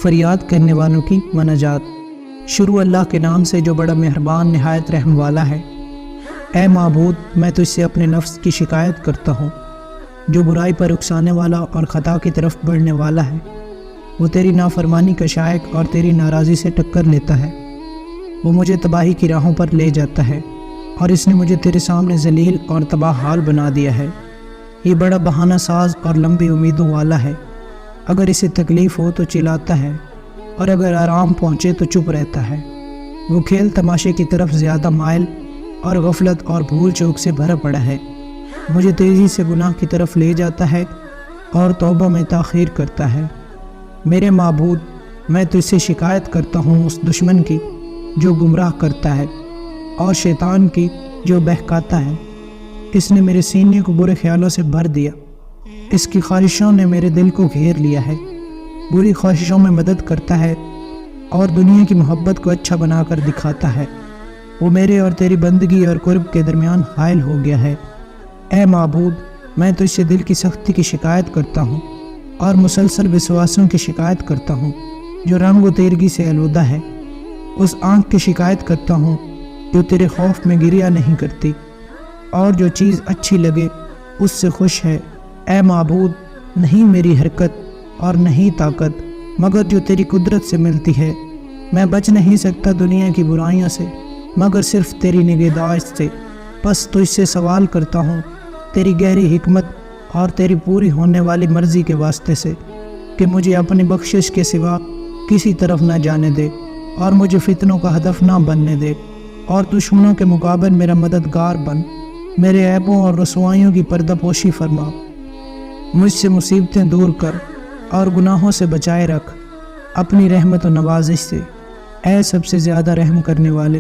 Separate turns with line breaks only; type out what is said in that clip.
فریاد کرنے والوں کی مناجات۔ شروع اللہ کے نام سے جو بڑا مہربان نہایت رحم والا ہے۔ اے معبود، میں تجھ سے اپنے نفس کی شکایت کرتا ہوں جو برائی پر اکسانے والا اور خطا کی طرف بڑھنے والا ہے۔ وہ تیری نافرمانی کا شائق اور تیری ناراضی سے ٹکر لیتا ہے۔ وہ مجھے تباہی کی راہوں پر لے جاتا ہے اور اس نے مجھے تیرے سامنے ذلیل اور تباہ حال بنا دیا ہے۔ یہ بڑا بہانہ ساز اور لمبی امیدوں والا ہے۔ اگر اسے تکلیف ہو تو چلاتا ہے اور اگر آرام پہنچے تو چپ رہتا ہے۔ وہ کھیل تماشے کی طرف زیادہ مائل اور غفلت اور بھول چوک سے بھرا پڑا ہے۔ مجھے تیزی سے گناہ کی طرف لے جاتا ہے اور توبہ میں تاخیر کرتا ہے۔ میرے معبود، میں تجھ سے شکایت کرتا ہوں اس دشمن کی جو گمراہ کرتا ہے اور شیطان کی جو بہکاتا ہے۔ اس نے میرے سینے کو برے خیالوں سے بھر دیا۔ اس کی خواہشوں نے میرے دل کو گھیر لیا ہے۔ بری خواہشوں میں مدد کرتا ہے اور دنیا کی محبت کو اچھا بنا کر دکھاتا ہے۔ وہ میرے اور تیری بندگی اور قرب کے درمیان حائل ہو گیا ہے۔ اے معبود، میں تجھ سے دل کی سختی کی شکایت کرتا ہوں اور مسلسل وسواسوں کی شکایت کرتا ہوں جو رنگ و تیرگی سے آلودہ ہے۔ اس آنکھ کی شکایت کرتا ہوں جو تیرے خوف میں گریہ نہیں کرتی اور جو چیز اچھی لگے اس سے خوش ہے۔ اے معبود، نہیں میری حرکت اور نہیں طاقت مگر جو تیری قدرت سے ملتی ہے۔ میں بچ نہیں سکتا دنیا کی برائیوں سے مگر صرف تیری نگہداشت سے۔ بس تجھ سے سوال کرتا ہوں تیری گہری حکمت اور تیری پوری ہونے والی مرضی کے واسطے سے کہ مجھے اپنی بخشش کے سوا کسی طرف نہ جانے دے اور مجھے فتنوں کا ہدف نہ بننے دے اور دشمنوں کے مقابل میرا مددگار بن۔ میرے عیبوں اور رسوائیوں کی پردہ پوشی فرما۔ مجھ سے مصیبتیں دور کر اور گناہوں سے بچائے رکھ اپنی رحمت و نوازش سے۔ اے سب سے زیادہ رحم کرنے والے،